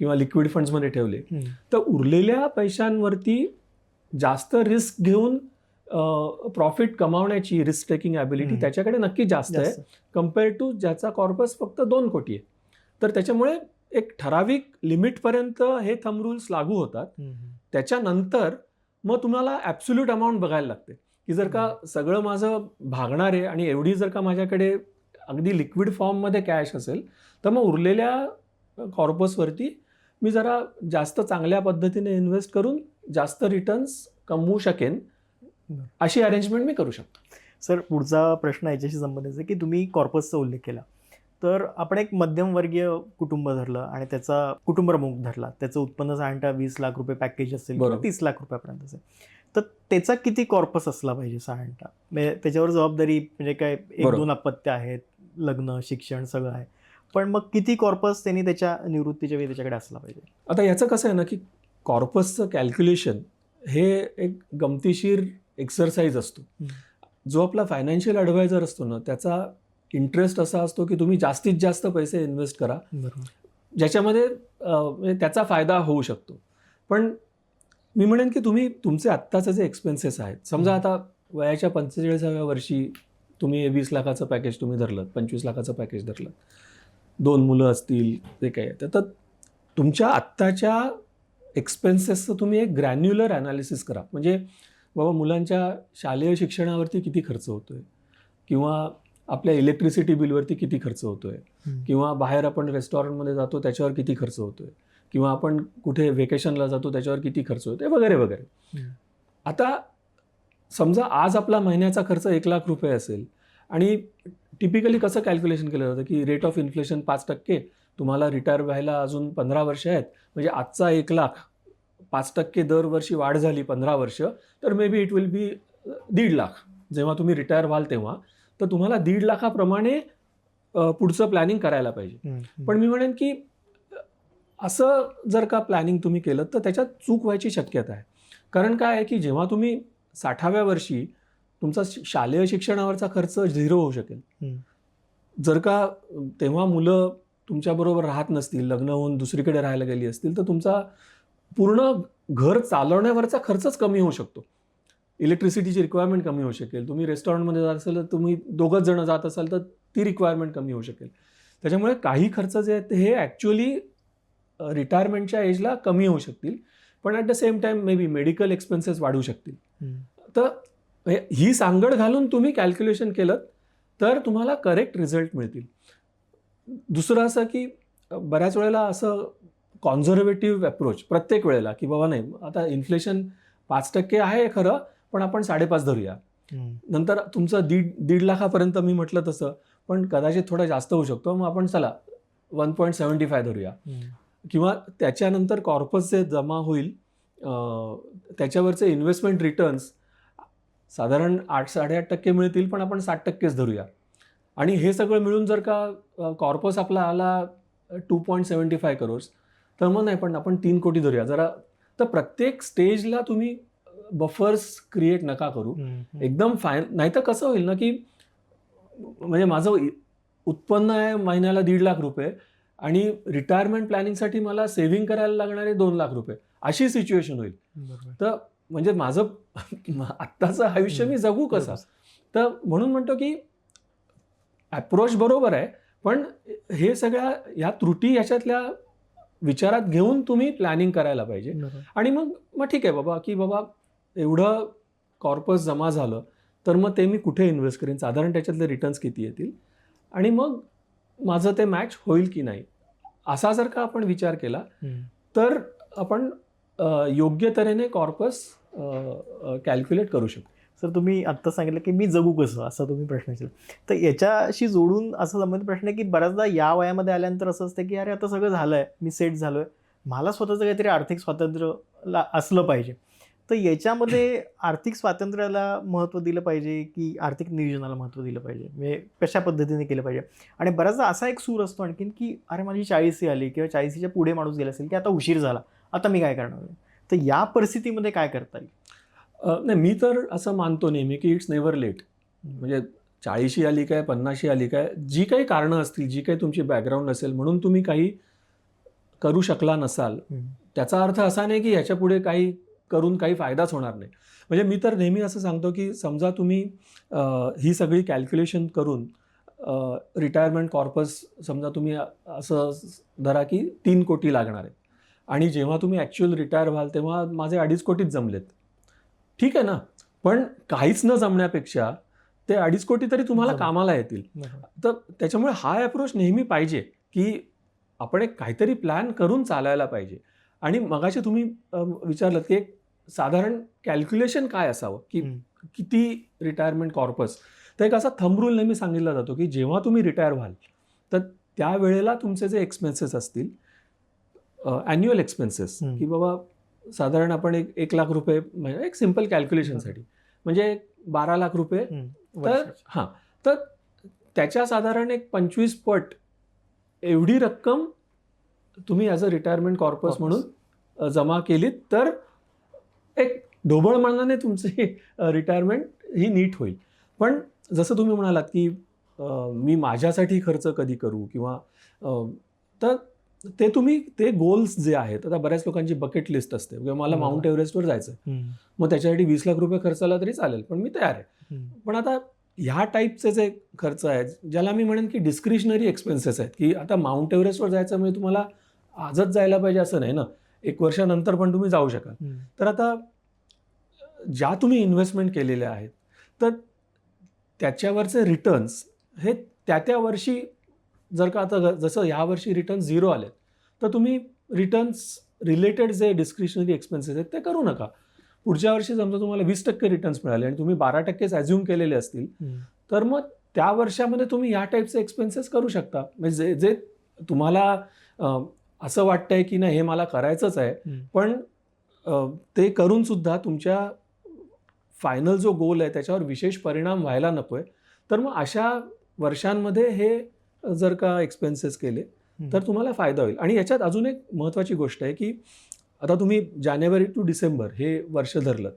किंवा लिक्विड फंड्समध्ये ठेवले तर उरलेल्या पैशांवरती जास्त रिस्क घेऊन प्रॉफिट कमावण्याची रिस्क टेकिंग ॲबिलिटी त्याच्याकडे नक्की जास्त आहे कम्पेअर टू ज्याचा कॉर्पस फक्त 2 कोटी आहे. तर त्याच्यामुळे एक ठराविक लिमिटपर्यंत हे थंब रूल्स लागू होतात. त्याच्यानंतर मग तुम्हाला ॲब्सोल्यूट अमाऊंट बघायला लागते की जर का सगळं माझं भागणार आहे आणि एवढी जर का माझ्याकडे अगदी लिक्विड फॉर्ममध्ये कॅश असेल तर मग उरलेल्या कॉर्पसवरती मी जरा जास्त चांगल्या पद्धतीने इन्व्हेस्ट करून जास्त रिटर्न्स कमवू शकेन अशी अरेंजमेंट मी करू शकतो. सर, पुढचा प्रश्न याच्याशी संबंधित आहे की तुम्ही कॉर्पसचा उल्लेख केला, तर आपण एक मध्यमवर्गीय कुटुंब धरलं आणि त्याचा कुटुंब प्रमुख धरला, त्याचं उत्पन्न साधारणतः 20 लाख रुपये पॅकेज असेल किंवा बरोबर. 30 लाख रुपयापर्यंत असेल, तर त्याचा किती कॉर्पस असला पाहिजे साधारणतः? म्हणजे त्याच्यावर जबाबदारी म्हणजे काय, एक बरोबर. 2 अपत्य आहेत, लग्न, शिक्षण सगळं आहे, पण मग किती कॉर्पस त्यांनी त्याच्या निवृत्तीच्या वेळी त्याच्याकडे असला पाहिजे? आता याचं कसं आहे ना, की कॉर्पसचं कॅल्क्युलेशन हे एक गमतीशीर एक्सरसाइज असतो. जो आपला फायनान्शियल ॲडवायझर असतो ना, त्याचा इंटरेस्ट असा असतो की तुम्ही जास्तीत जास्त पैसे इन्व्हेस्ट करा, बरोबर. ज्याच्यामध्ये म्हणजे त्याचा फायदा होऊ शकतो. पण मी म्हणेन की तुम्ही तुमचे आत्ताचे जे एक्सपेन्सेस आहेत, समजा आता वयाच्या 45व्या वर्षी तुम्ही 20 लाखाचं पॅकेज तुम्ही धरलं, 25 लाखाचं पॅकेज धरलं, 2 मुलं असतील, जे काही आहे, तर तुमच्या आत्ताच्या एक्सपेन्सेसचं तुम्ही एक ग्रॅन्युलर ॲनालिसिस करा. म्हणजे बाबा मुलांच्या शालेय शिक्षणावरती किती खर्च होतो आहे, किंवा आपल्या इलेक्ट्रिसिटी बिलवरती किती खर्च होतो आहे, किंवा बाहेर आपण रेस्टॉरंटमध्ये जातो त्याच्यावर किती खर्च होतो आहे, किंवा आपण कुठे व्हेकेशनला जातो त्याच्यावर किती खर्च होतो आहे, वगैरे वगैरे. आता समजा आज आपला महिन्याचा खर्च 1 लाख रुपये असेल, आणि टिपिकली कसं कॅल्क्युलेशन केलं जातं की रेट ऑफ इन्फ्लेशन 5%, तुम्हाला रिटायर व्हायला अजून 15 वर्ष आहेत, म्हणजे आजचा 1 लाख 5% दरवर्षी वाढ झाली 15 वर्ष, तर may be it will be 1.5 lakh. जेव्हा तुम्ही रिटायर व्हाल तेव्हा तर तुम्हाला 1.5 लाखाप्रमाणे पुढचं प्लॅनिंग करायला पाहिजे. पण मी म्हणेन की असं जर का प्लॅनिंग तुम्ही केलं तर त्याच्यात चूक व्हायची शक्यता आहे. कारण काय आहे की जेव्हा तुम्ही 60व्या वर्षी तुमचा शालेय शिक्षणावरचा खर्च 0 होऊ शकेल. जर का तेव्हा मुलं तुमच्याबरोबर राहत नसतील, लग्न होऊन दुसरीकडे राहायला गेली असतील, तर तुमचा पूर्ण घर चालवण्यावरचा खर्चच कमी होऊ शकतो. इलेक्ट्रिसिटीची रिक्वायरमेंट कमी होऊ शकेल. तुम्ही रेस्टॉरंटमध्ये जात असाल तर तुम्ही 2घंच जण जात असाल तर ती रिक्वायरमेंट कमी होऊ शकेल. त्याच्यामुळे काही खर्च जे आहेत हे ॲक्च्युअली रिटायरमेंटच्या एजला कमी होऊ शकतील, पण at the same time may be medical expenses वाढू शकतील. तर ही सांगड घालून तुम्ही कॅल्क्युलेशन केलं तर तुम्हाला करेक्ट रिझल्ट मिळतील. दुसरं असं की बऱ्याच वेळेला असं कॉन्झर्वेटिव्ह अप्रोच प्रत्येक वेळेला की बाबा नाही, आता इन्फ्लेशन 5% आहे खरं, पण आपण 5.5 धरूया. नंतर तुमचं 1.5 लाखापर्यंत मी म्हटलं तसं, पण कदाचित थोडं जास्त होऊ शकतो, मग आपण चला 1.75 धरूया. किंवा त्याच्यानंतर कॉर्पस जे जमा होईल त्याच्यावरचे इन्व्हेस्टमेंट रिटर्न्स साधारण 8-8.5% मिळतील, पण आपण 60%च धरूया. आणि हे सगळं मिळून जर का कॉर्पस आपला आला 2.75 करोड्स, तर मग नाही, पण आपण 3 कोटी धरूया जरा. तर प्रत्येक स्टेजला तुम्ही बफर्स क्रिएट नका करू एकदम नाही तर कसं होईल ना की म्हणजे माझं उत्पन्न आहे महिन्याला 1.5 लाख रुपये आणि रिटायरमेंट प्लॅनिंगसाठी मला सेव्हिंग करायला लागणारे 2 लाख रुपये, अशी सिच्युएशन होईल. तर म्हणजे माझं आत्ताचं आयुष्य मी जगू कसं? तर म्हणून म्हणतो की अप्रोच बरोबर आहे, पण हे सगळ्या ह्या त्रुटी याच्यातल्या विचारात घेऊन तुम्ही प्लॅनिंग करायला पाहिजे. आणि मग ठीक आहे बाबा, की बाबा एवढं कॉर्पस जमा झालं तर मग ते मी कुठे इन्व्हेस्ट करेन, साधारण त्याच्यातले रिटर्न्स किती येतील, आणि मग माझं ते मॅच होईल की नाही, असा जर का आपण विचार केला तर आपण योग्य तऱ्हेने कॉर्पस कॅल्क्युलेट करू शकतो. सर, तुम्ही आत्ता सांगितलं की मी जगू कसं, असा तुम्ही प्रश्न विचारला. तर याच्याशी जोडून असं संबंधित प्रश्न आहे की बऱ्याचदा या वयामध्ये आल्यानंतर असं असतं की अरे आता सगळं झालं आहे, मी सेट झालो आहे, मला स्वतःचं काहीतरी आर्थिक स्वातंत्र्य असलं पाहिजे. तर याच्यामध्ये आर्थिक स्वातंत्र्याला महत्त्व दिलं पाहिजे की आर्थिक नियोजनाला महत्त्व दिलं पाहिजे, म्हणजे कशा पद्धतीने केलं पाहिजे? आणि बऱ्याचदा असा एक सूर असतो आणखीन की अरे माझी 40 आली किंवा 40च्या पुढे माणूस गेला असेल की आता उशीर झाला, आता मी काय करणार? तर या परिस्थितीमध्ये काय करता येईल? नाही, मी तर असं मानतो नेहमी की इट्स नेव्हर लेट. म्हणजे 40 आली काय, 50 आली काय, जी काही कारणं असतील, जी काही तुमची बॅकग्राऊंड असेल म्हणून तुम्ही काही करू शकला नसाल, त्याचा अर्थ असा नाही की ह्याच्या पुढे काही करून काही फायदाच होणार नाही. म्हणजे मी तर नेहमी असं सांगतो की समजा तुम्ही ही सगळी कॅल्क्युलेशन करून रिटायरमेंट कॉर्पस समजा तुम्ही असं धरा की 3 कोटी लागणार आहेत, आणि जेव्हा तुम्ही ॲक्च्युअल रिटायर व्हाल तेव्हा माझे 2.5 कोटीच जमलेत. ठीक आहे ना, पण काहीच न जमण्यापेक्षा ते 2.5 कोटी तरी तुम्हाला कामाला येतील. तर त्याच्यामुळे हा अप्रोच नेहमी पाहिजे की आपण एक काहीतरी प्लॅन करून चालायला पाहिजे. आणि मगाशी तुम्ही विचारलं की एक साधारण कॅल्क्युलेशन काय असावं की हम्म. किती रिटायरमेंट कॉर्पस. तर एक असा थंब रूल नेहमी सांगितला जातो की जेव्हा तुम्ही रिटायर व्हाल तर त्यावेळेला तुमचे जे एक्सपेन्सेस असतील ॲन्युअल एक्सपेन्सेस हम्म. की बाबा साधारण आपण एक लाख रुपये म्हणजे एक सिम्पल कॅल्क्युलेशनसाठी म्हणजे 12 लाख रुपये. तर वर्षाचे. हां, तर त्याच्या साधारण एक 25 पट एवढी रक्कम तुम्ही ॲज अ रिटायरमेंट कॉर्पस म्हणून जमा केलीत तर एक ढोबळ मनाने तुमची रिटायरमेंट ही नीट होईल. पण जसं तुम्ही म्हणालात की मी माझ्यासाठी खर्च कधी करू किंवा तर ते तुम्ही ते गोल्स जे आहेत, आता बऱ्याच लोकांची बकेट लिस्ट असते किंवा मला बरोबर. माउंट एव्हरेस्टवर जायचं आहे, हम्म. मग त्याच्यासाठी 20 लाख रुपये खर्च आला तरी चालेल, पण मी तयार आहे. हम्म. पण आता ह्या टाईपचे जे खर्च आहेत ज्याला मी म्हणेन की डिस्क्रिशनरी एक्सपेन्सेस आहेत, की आता माउंट एव्हरेस्टवर जायचं म्हणजे तुम्हाला आजच जायला पाहिजे असं नाही ना, 1 वर्षानंतर पण तुम्ही जाऊ शकाल. हम्म. तर आता ज्या तुम्ही इन्व्हेस्टमेंट केलेल्या आहेत तर त्याच्यावरचे रिटर्न्स हे त्या वर्षी जर का आता जसं ह्या वर्षी रिटर्न्स 0 आले तर तुम्ही रिटर्न्स रिलेटेड जे डिस्क्रिशनरी एक्सपेन्सेस आहेत ते करू नका. पुढच्या वर्षी समजा तुम्हाला 20% रिटर्न्स मिळाले आणि तुम्ही 12%च ॲज्युम केलेले असतील हम्म. तर मग त्या वर्षामध्ये तुम्ही ह्या टाईपचे एक्सपेन्सेस करू शकता. म्हणजे जे तुम्हाला असं वाटतंय की नाही हे मला करायचंच आहे, हम्म. पण ते करून सुद्धा तुमच्या फायनल जो गोल आहे त्याच्यावर विशेष परिणाम व्हायला नको आहे, तर मग अशा वर्षांमध्ये हे जर का एक्सपेन्सेस केले तर तुम्हाला फायदा होईल. आणि याच्यात अजून एक महत्त्वाची गोष्ट आहे की आता तुम्ही जानेवारी टू डिसेंबर हे वर्ष धरलं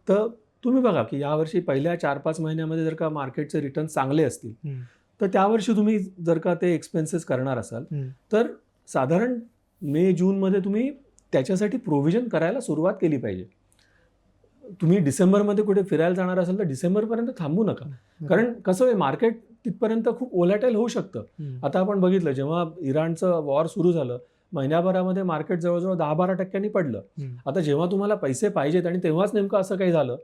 तर तुम्ही बघा की यावर्षी पहिल्या 4-5 महिन्यामध्ये जर का मार्केटचे रिटर्न चांगले असतील हम्म. तर त्यावर्षी तुम्ही जर का ते एक्सपेन्सेस करणार असाल हम्म. तर साधारण मे जूनमध्ये तुम्ही त्याच्यासाठी प्रोव्हिजन करायला सुरुवात केली पाहिजे. तुम्ही डिसेंबरमध्ये कुठे फिरायला जाणार असाल तर डिसेंबरपर्यंत थांबू नका, कारण कसं आहे मार्केट तिथपर्यंत खूप ओलॅटाईल होऊ शकतं. हम्म. आता आपण बघितलं जेव्हा इराणचं वॉर सुरू झालं महिन्याभरामध्ये मार्केट जवळजवळ 10-12% पडलं. हम्म. आता जेव्हा तुम्हाला पैसे पाहिजेत आणि तेव्हाच नेमकं असं काही झालं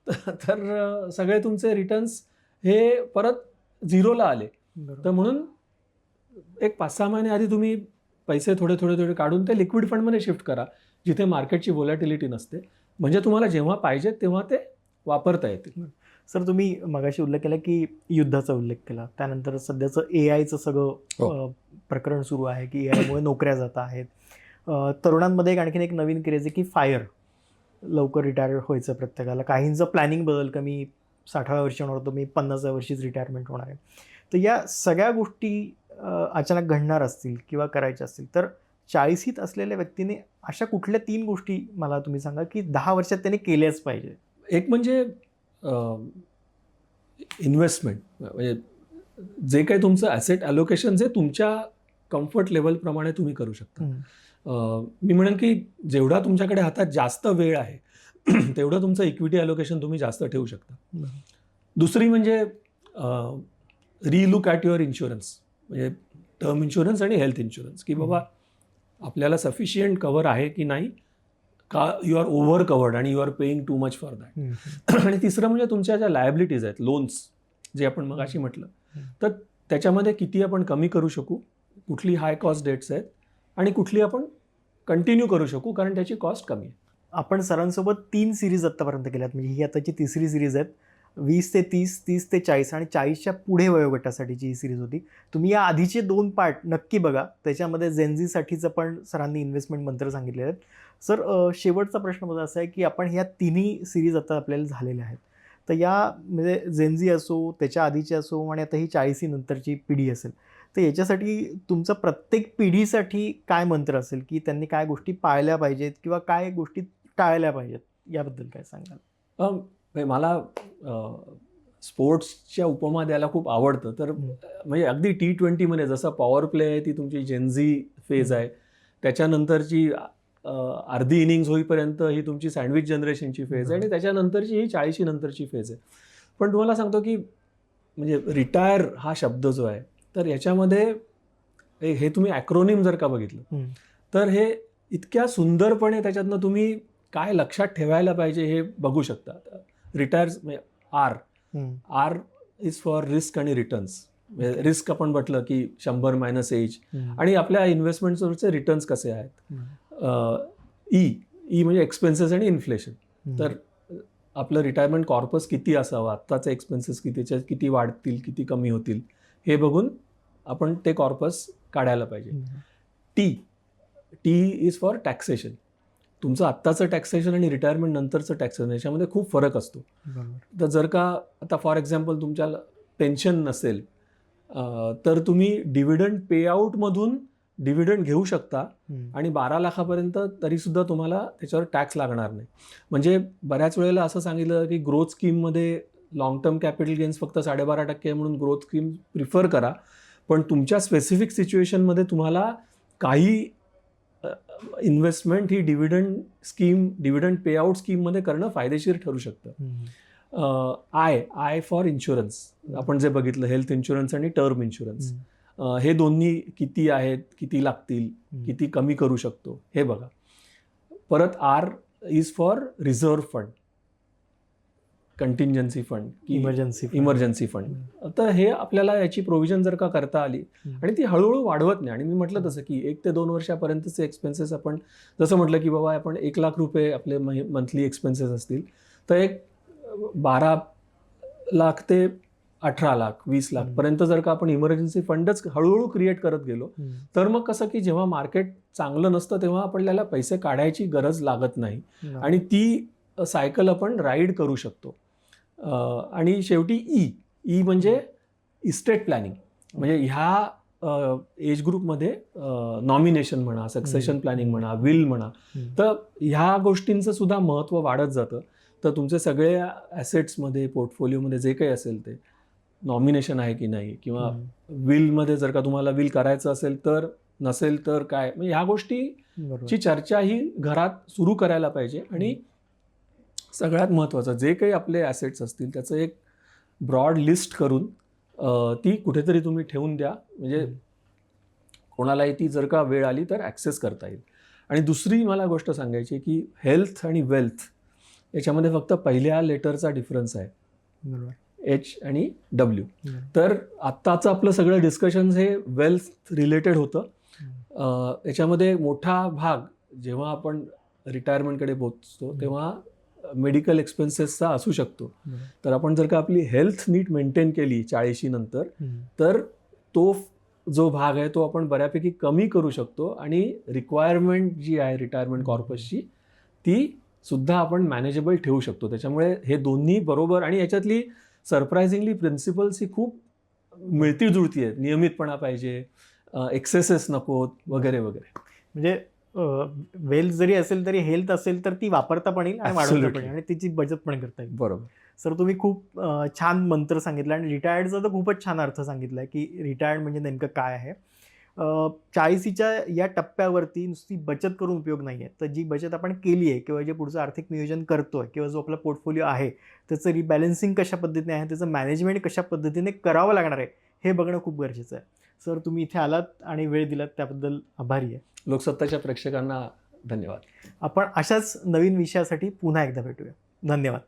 तर सगळे तुमचे रिटर्न्स हे परत 0ला आले. बरोबर. तर म्हणून एक 5-6 महिने आधी तुम्ही पैसे थोडे काढून ते लिक्विड फंडमध्ये शिफ्ट करा जिथे मार्केटची व्होलॅटिलिटी नसते, म्हणजे तुम्हाला जेव्हा पाहिजे तेव्हा ते वापरता येतील. सर तुम्ही मगाशी उल्लेख केला की युद्धाचा उल्लेख केला, त्यानंतर सध्याचं AI चं सगळं प्रकरण सुरू आहे की AI मुळे नोकऱ्या जात आहेत. तरुणांमध्ये आणखीन एक नवीन क्रेज आहे की फायर लवकर रिटायर व्हायचं प्रत्येकाला. काहींचं प्लॅनिंग बदल का मी 60व्या वर्षी होणार होतो, मी 50व्या वर्षीच रिटायरमेंट होणार आहे. तर या सगळ्या गोष्टी अचानक घडणार असतील किंवा करायच्या असतील तर 40शीत असलेल्या व्यक्तीने अशा कुठल्या 3 गोष्टी मला तुम्ही सांगा की 10 वर्षात त्याने केल्याच पाहिजे. एक म्हणजे इन्व्हेस्टमेंट, म्हणजे जे काही तुमचं ॲसेट ॲलोकेशन जे तुमच्या कम्फर्ट लेवलप्रमाणे तुम्ही करू शकता. मी म्हणेन की जेवढा तुमच्याकडे हातात जास्त वेळ आहे तेवढं तुमचं इक्विटी ॲलोकेशन तुम्ही जास्त ठेवू शकता. दुसरी म्हणजे रिलुक ॲट युअर इन्शुरन्स, म्हणजे टर्म इन्शुरन्स आणि हेल्थ इन्शुरन्स, की बाबा आपल्याला सफिशियंट कव्हर आहे की नाही, का यू आर ओव्हर कवर्ड आणि you are paying too much for that. आणि तिसरं म्हणजे तुमच्या ज्या लायबिलिटीज आहेत, लोन्स जे आपण मगाशी म्हटलं, तर त्याच्यामध्ये किती आपण कमी करू शकू, कुठली हाय कॉस्ट डेट्स आहेत आणि कुठली आपण कंटिन्यू करू शकू कारण त्याची कॉस्ट कमी आहे. आपण सरांसोबत 3 सिरीज आत्तापर्यंत केल्यात, म्हणजे ही आताची 3री सिरीज आहेत. 20 ते 30, 30 ते 40 आणि 40च्या पुढे वयोगटासाठीची ही सिरीज होती. तुम्ही या आधीचे 2 पार्ट नक्की बघा, त्याच्यामध्ये जेनझीसाठीचं पण सरांनी इन्व्हेस्टमेंट मंत्र सांगितले आहेत. सर शेवटचा प्रश्न माझा असा आहे की आपण ह्या 3ही सिरीज आता आपल्याला झालेल्या आहेत, तर या म्हणजे जेनझी असो, त्याच्या आधीची असो आणि आता ही 40 नंतरची पिढी असेल, तर याच्यासाठी तुमचा प्रत्येक पिढीसाठी काय मंत्र असेल की त्यांनी काय गोष्टी पाळल्या पाहिजेत किंवा काय गोष्टी टाळल्या पाहिजेत, याबद्दल काय सांगाल? मला स्पोर्ट्सच्या उपमा द्यायला खूप आवडतं. तर म्हणजे अगदी T20मध्ये जसं पॉवर प्ले आहे ती तुमची जेनझी फेज आहे, त्याच्यानंतरची अर्धी इनिंग्स होईपर्यंत ही तुमची सँडविच जनरेशनची फेज आहे आणि त्याच्यानंतरची ही 40 नंतरची फेज आहे. पण तुम्हाला सांगतो की म्हणजे रिटायर हा शब्द जो आहे तर याच्यामध्ये हे तुम्ही ॲक्रोनिम जर का बघितलं तर हे इतक्या सुंदरपणे त्याच्यातनं तुम्ही काय लक्षात ठेवायला पाहिजे हे बघू शकता. रिटायर म्हणजे आर इज फॉर रिस्क आणि रिटर्न्स. रिस्क आपण म्हटलं की 100 मायनस एज आणि आपल्या इन्व्हेस्टमेंटवरचे रिटर्न्स कसे आहेत. ई म्हणजे एक्सपेन्सेस आणि इन्फ्लेशन. तर आपलं रिटायरमेंट कॉर्पस किती असावं, आत्ताचे एक्सपेन्सेस कितीच्या किती वाढतील, किती कमी होतील, हे बघून आपण ते कॉर्पस काढायला पाहिजे. T is for taxation. तुमचं आत्ताचं टॅक्सेशन आणि रिटायरमेंट नंतरचं टॅक्सेशन याच्यामध्ये खूप फरक असतो. तर जर का आता फॉर एक्झाम्पल तुमच्या पेन्शन नसेल तर तुम्ही डिव्हिडंड पेआउटमधून डिव्हिडंड घेऊ शकता आणि 12 लाखापर्यंत तरीसुद्धा तुम्हाला त्याच्यावर टॅक्स लागणार नाही. म्हणजे बऱ्याच वेळेला असं सांगितलं की ग्रोथ स्कीममध्ये लॉंग टर्म कॅपिटल गेन्स फक्त 12.5% म्हणून ग्रोथ स्कीम प्रिफर करा, पण तुमच्या स्पेसिफिक सिच्युएशनमध्ये तुम्हाला काही इन्व्हेस्टमेंट ही डिव्हिडंड पेआउट स्कीममध्ये करणं फायदेशीर ठरू शकतं. आय फॉर इन्शुरन्स आपण जे बघितलं, हेल्थ इन्शुरन्स आणि टर्म इन्शुरन्स, हे दोन्ही किती आहेत, किती लागतील, किती कमी करू शकतो हे बघा. परत R is for reserve fund, contingency fund, emergency fund. तर हे आपल्याला याची प्रोव्हिजन जर का करता आली आणि ती हळूहळू वाढवत नाही. आणि मी म्हटलं तसं की 1 ते 2 वर्षापर्यंतचे एक्सपेन्सेस आपण जसं म्हटलं की बाबा आपण 1 लाख रुपये आपले मंथली एक्सपेन्सेस असतील तर एक 12 लाख ते 18 लाख 20 लाख पर्यंत जर का आपण इमर्जन्सी फंडच हळूहळू क्रिएट करत गेलो तर मग कसं की जेव्हा मार्केट चांगलं नसतं तेव्हा आपल्याला पैसे काढायची गरज लागत नाही आणि ती सायकल आपण राईड करू शकतो. आणि शेवटी ई म्हणजे इस्टेट प्लॅनिंग. म्हणजे ह्या एज ग्रुपमध्ये नॉमिनेशन म्हणा, सक्सेशन प्लॅनिंग म्हणा, विल म्हणा, तर ह्या गोष्टींचं सुद्धा महत्त्व वाढत जातं. तर तुमचे सगळे ॲसेट्समध्ये पोर्टफोलिओमध्ये जे काही असेल ते नॉमिनेशन आहे की नाही, किंवा विलमध्ये जर का तुम्हाला विल करायचं असेल तर, नसेल तर काय, म्हणजे ह्या गोष्टीची चर्चा ही घरात सुरू करायला पाहिजे. आणि सगळ्यात महत्त्वाचं जे काही आपले ॲसेट्स असतील त्याचं एक ब्रॉड लिस्ट करून ती कुठेतरी तुम्ही ठेवून द्या, म्हणजे कोणालाही ती जर का वेळ आली तर ॲक्सेस करता येईल. आणि दुसरी मला गोष्ट सांगायची की हेल्थ आणि वेल्थ याच्यामध्ये फक्त पहिल्या लेटरचा डिफरन्स आहे, H आणि W. तर आत्ताचं आपलं सगळं डिस्कशन्स हे वेल्थ रिलेटेड होतं. याच्यामध्ये मोठा भाग जेव्हा आपण रिटायरमेंटकडे पोहोचतो तेव्हा मेडिकल एक्सपेन्सेसचा असू शकतो. तर आपण जर का आपली हेल्थ नीट मेंटेन केली 40 नंतर तर तो जो भाग आहे तो आपण बऱ्यापैकी कमी करू शकतो आणि रिक्वायरमेंट जी आहे रिटायरमेंट कॉर्पसची ती सुद्धा आपण मॅनेजेबल ठेवू शकतो. त्याच्यामुळे हे दोन्ही बरोबर. आणि याच्यातली सरप्रायझिंगली प्रिन्सिपल्स ही खूप मिळती जुळती आहेत. नियमितपणा पाहिजे, एक्सेसेस नकोत, वगैरे वगैरे. म्हणजे वेल्थ जरी असेल तरी हेल्थ असेल तर ती वापरता पण येईल आणि वाढवता पण येईल आणि तिची बचत पण करता येईल. बरोबर सर, तुम्ही खूप छान मंत्र सांगितला आणि रिटायर्डचा तर खूपच छान अर्थ सांगितला की रिटायर्ड म्हणजे नेमकं काय आहे. 40च्या या टप्प्यावरती नुसती बचत करून उपयोग नाही आहे, तर जी बचत आपण केली आहे किंवा जे पुढचं आर्थिक नियोजन करतो आहे किंवा जो आपला पोर्टफोलिओ आहे त्याचं रिबॅलन्सिंग कशा पद्धतीने आहे, त्याचं मॅनेजमेंट कशा पद्धतीने करावं लागणार आहे हे बघणं खूप गरजेचं आहे. सर, तुम्ही इथे आलात आणि वेळ दिलात त्याबद्दल आभारी आहे. लोकसत्ताच्या प्रेक्षकांना धन्यवाद. आपण अशाच नवीन विषयासाठी पुन्हा एकदा भेटूया. धन्यवाद.